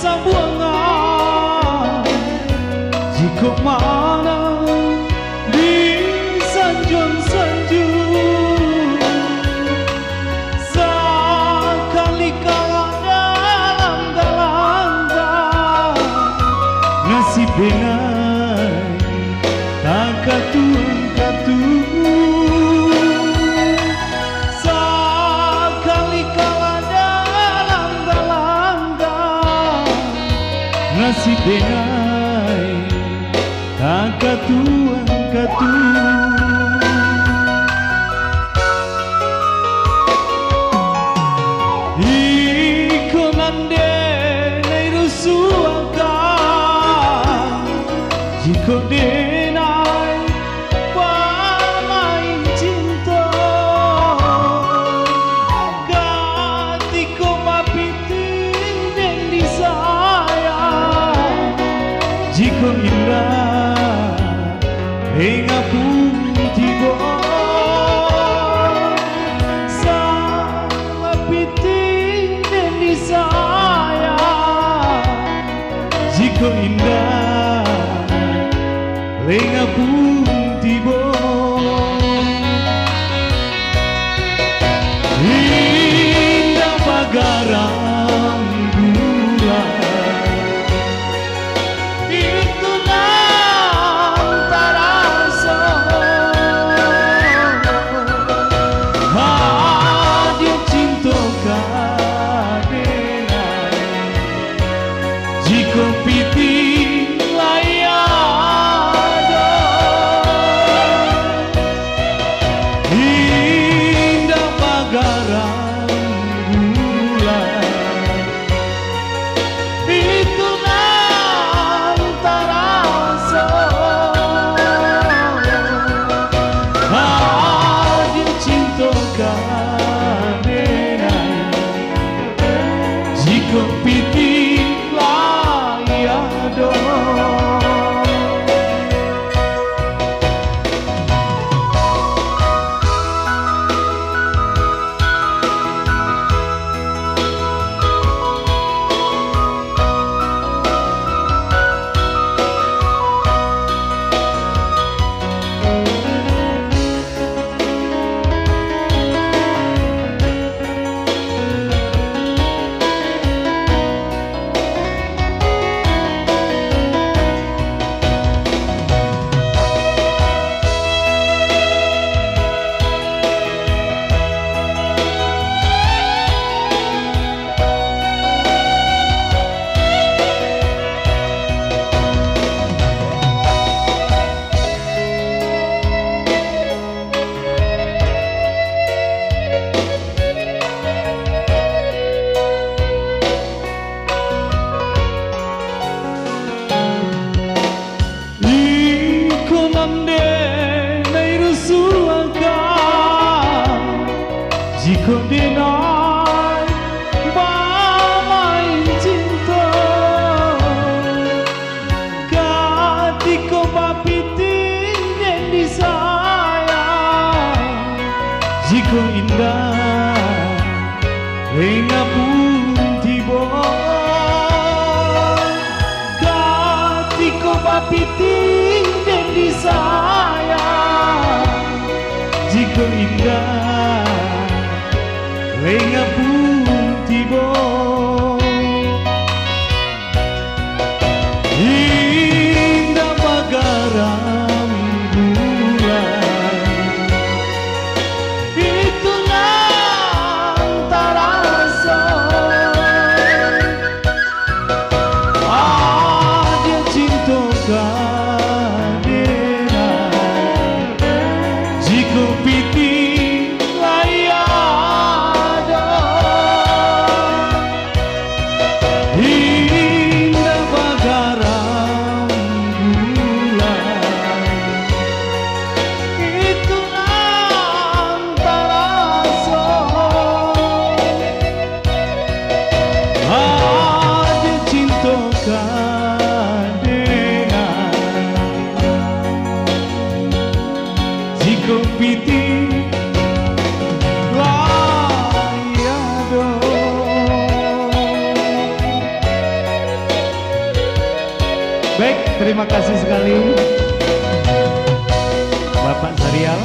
rasa buangan jika mana di sanjung-sanjung sekali kala dalam nasib benai tak katuang-katuang sekali kala dalam nasib benai tak katuang-katuang. Iko nande nei rusuangkan jika denai pamain cinta katiko mapitin dan disayang jika indah hingga pun tiba sama pitin dan disayang jika indah hingga pun tiba indah bagaram bulan itu antara hadir cinta kadenai jika piti layada indah bagaram bulan itu antara hadir cinta kadenai jika piti layada Baik, terima kasih sekali Bapak Sarial.